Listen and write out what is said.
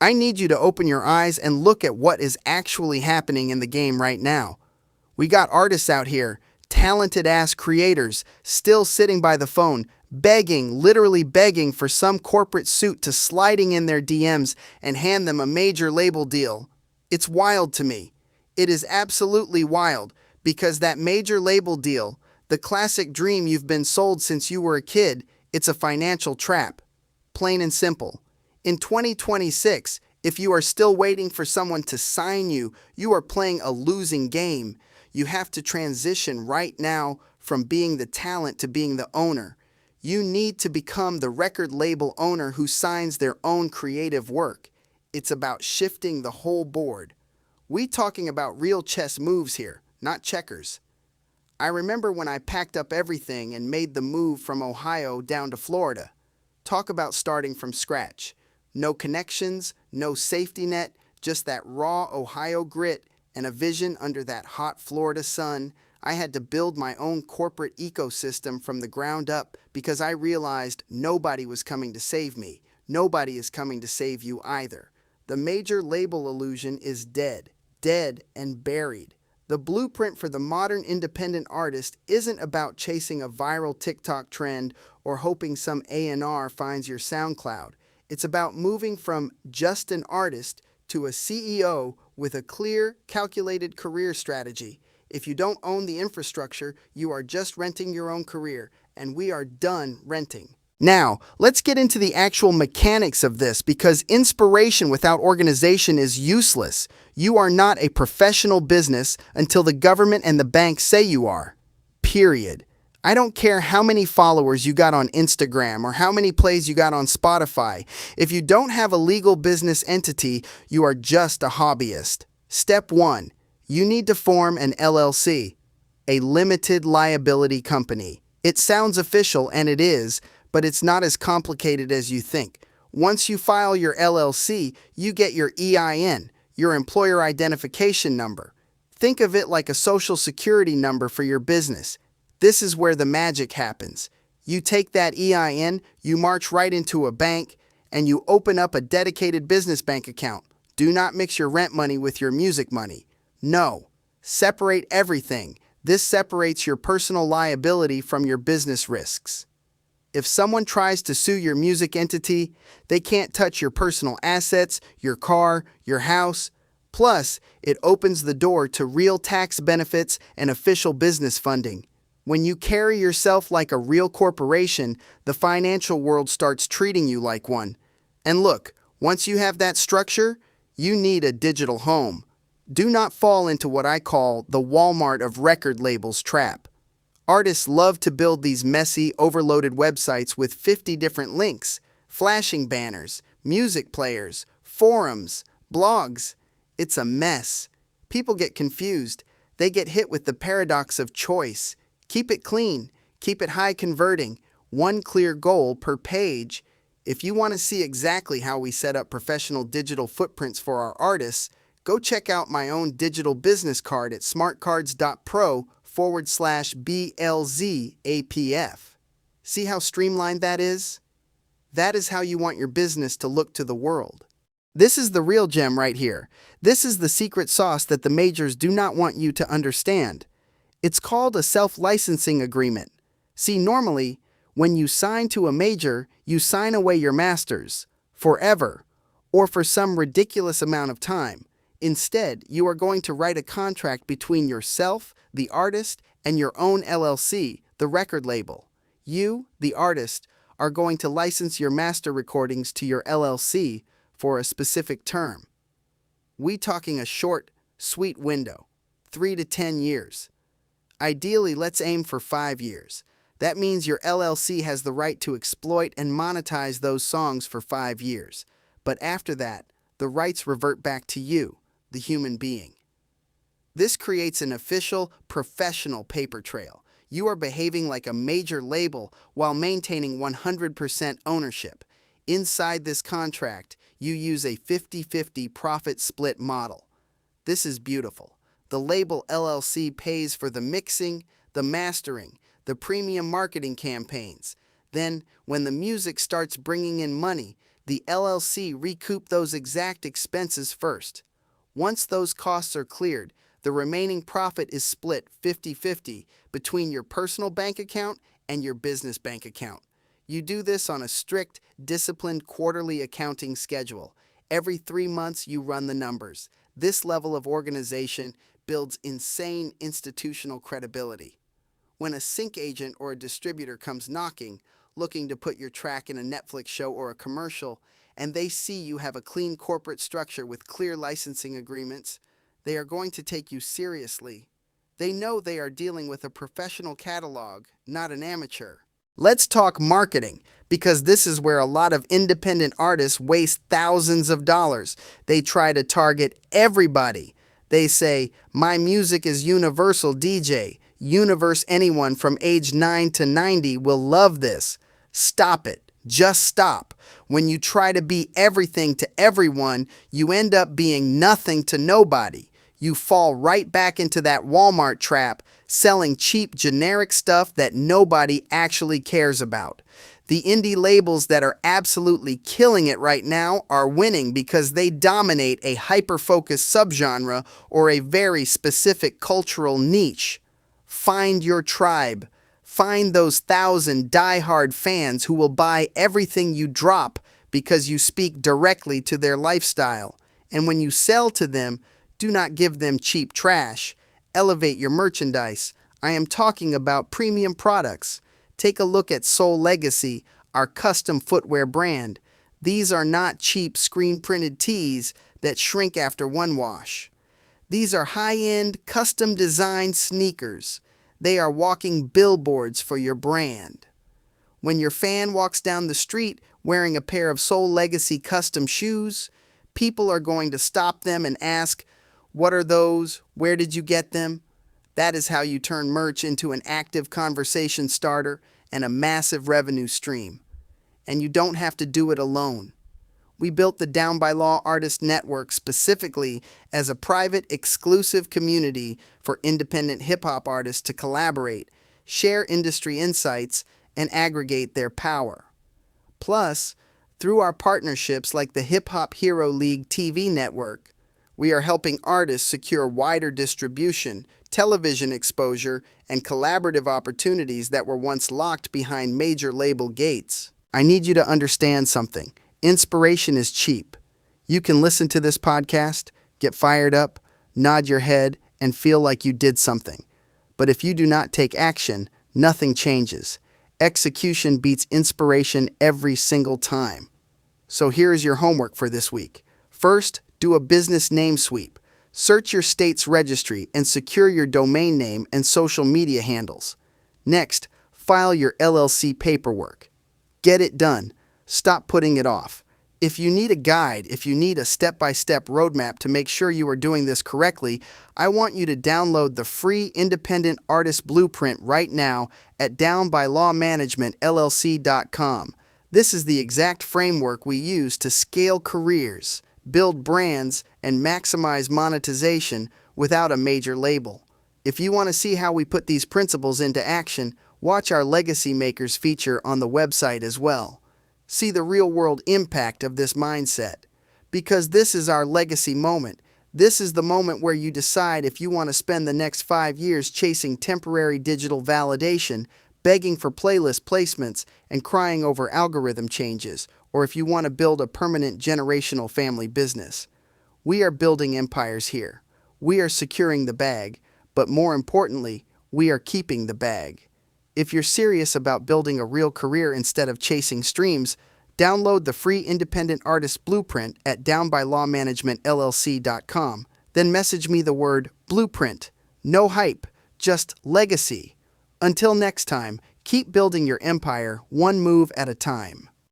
I need you to open your eyes and look at what is actually happening in the game right now. We got artists out here, talented ass creators, still sitting by the phone, begging, literally begging for some corporate suit to sliding in their DMs and hand them a major label deal. It's wild to me. It is absolutely wild because that major label deal, the classic dream you've been sold since you were a kid, it's a financial trap. Plain and simple. In 2026, if you are still waiting for someone to sign you, you are playing a losing game. You have to transition right now from being the talent to being the owner. You need to become the record label owner who signs their own creative work. It's about shifting the whole board. We talking about real chess moves here, not checkers. I remember when I packed up everything and made the move from Ohio down to Florida. Talk about starting from scratch. No connections, no safety net, just that raw Ohio grit and a vision under that hot Florida sun. I had to build my own corporate ecosystem from the ground up because I realized nobody was coming to save me. Nobody is coming to save you either. The major label illusion is dead, dead and buried. The blueprint for the modern independent artist isn't about chasing a viral TikTok trend or hoping some A&R finds your SoundCloud. It's about moving from just an artist to a CEO with a clear, calculated career strategy. If you don't own the infrastructure, you are just renting your own career, and we are done renting. Now, let's get into the actual mechanics of this because inspiration without organization is useless. You are not a professional business until the government and the bank say you are. Period. I don't care how many followers you got on Instagram or how many plays you got on Spotify. If you don't have a legal business entity, you are just a hobbyist. Step 1. You need to form an LLC, a limited liability company. It sounds official, and it is, but it's not as complicated as you think. Once you file your LLC, you get your EIN, your employer identification number. Think of it like a social security number for your business. This is where the magic happens. You take that EIN, you march right into a bank, and you open up a dedicated business bank account. Do not mix your rent money with your music money. No. Separate everything. This separates your personal liability from your business risks. If someone tries to sue your music entity, they can't touch your personal assets, your car, your house. Plus, it opens the door to real tax benefits and official business funding. When you carry yourself like a real corporation, the financial world starts treating you like one. And look, once you have that structure, you need a digital home. Do not fall into what I call the Walmart of record labels trap. Artists love to build these messy, overloaded websites with 50 different links, flashing banners, music players, forums, blogs. It's a mess. People get confused. They get hit with the paradox of choice. Keep it clean. Keep it high converting. One clear goal per page. If you want to see exactly how we set up professional digital footprints for our artists, go check out my own digital business card at smartcards.pro/BLZAPF. See how streamlined that is? That is how you want your business to look to the world. This is the real gem right here. This is the secret sauce that the majors do not want you to understand. It's called a self-licensing agreement. See, normally, when you sign to a major, you sign away your masters, forever, or for some ridiculous amount of time. Instead, you are going to write a contract between yourself, the artist, and your own LLC, the record label. You, the artist, are going to license your master recordings to your LLC for a specific term. We talking a short, sweet window, 3 to 10 years. Ideally, let's aim for 5 years. That means your LLC has the right to exploit and monetize those songs for 5 years. But after that, the rights revert back to you, the human being. This creates an official, professional paper trail. You are behaving like a major label while maintaining 100% ownership. Inside this contract, you use a 50-50 profit split model. This is beautiful. The label LLC pays for the mixing, the mastering, the premium marketing campaigns. Then, when the music starts bringing in money, The LLC recoup those exact expenses first. Once those costs are cleared, the remaining profit is split 50-50 between your personal bank account and your business bank account. You do this on a strict, disciplined quarterly accounting schedule. Every 3 months, you run the numbers. This level of organization builds insane institutional credibility. When a sync agent or a distributor comes knocking, looking to put your track in a Netflix show or a commercial, and they see you have a clean corporate structure with clear licensing agreements, they are going to take you seriously. They know they are dealing with a professional catalog, not an amateur. Let's talk marketing, because this is where a lot of independent artists waste thousands of dollars. They try to target everybody. They say, my music is universal DJ. Universe anyone from age 9 to 90 will love this. Stop it. Just stop. When you try to be everything to everyone, you end up being nothing to nobody. You fall right back into that Walmart trap, selling cheap generic stuff that nobody actually cares about. The indie labels that are absolutely killing it right now are winning because they dominate a hyper-focused subgenre or a very specific cultural niche. Find your tribe. Find those 1,000 diehard fans who will buy everything you drop because you speak directly to their lifestyle. And when you sell to them, do not give them cheap trash. Elevate your merchandise. I am talking about premium products. Take a look at Soul Legacy, our custom footwear brand. These are not cheap screen-printed tees that shrink after one wash. These are high-end, custom-designed sneakers. They are walking billboards for your brand. When your fan walks down the street wearing a pair of Soul Legacy custom shoes, people are going to stop them and ask, "What are those? Where did you get them?" That is how you turn merch into an active conversation starter and a massive revenue stream. And you don't have to do it alone. We built the Down by Law Artist Network specifically as a private, exclusive community for independent hip-hop artists to collaborate, share industry insights, and aggregate their power. Plus, through our partnerships like the Hip Hop Hero League TV network, we are helping artists secure wider distribution, television exposure, and collaborative opportunities that were once locked behind major label gates. I need you to understand something. Inspiration is cheap. You can listen to this podcast, get fired up, nod your head, and feel like you did something. But if you do not take action, nothing changes. Execution beats inspiration every single time. So here is your homework for this week. First, do a business name sweep. Search your state's registry and secure your domain name and social media handles. Next, file your LLC paperwork. Get it done. Stop putting it off. If you need a guide, if you need a step-by-step roadmap to make sure you are doing this correctly, I want you to download the free Independent Artist Blueprint right now at downbylawmanagementllc.com. This is the exact framework we use to scale careers, build brands, and maximize monetization without a major label. If you want to see how we put these principles into action, watch our Legacy Makers feature on the website as well. See the real-world impact of this mindset. Because this is our legacy moment. This is the moment where you decide if you want to spend the next 5 years chasing temporary digital validation, begging for playlist placements, and crying over algorithm changes, or if you want to build a permanent generational family business. We are building empires here. We are securing the bag, but more importantly, we are keeping the bag. If you're serious about building a real career instead of chasing streams, download the free Independent Artist Blueprint at downbylawmanagementllc.com. Then message me the word Blueprint. No hype, just legacy. Until next time, keep building your empire one move at a time.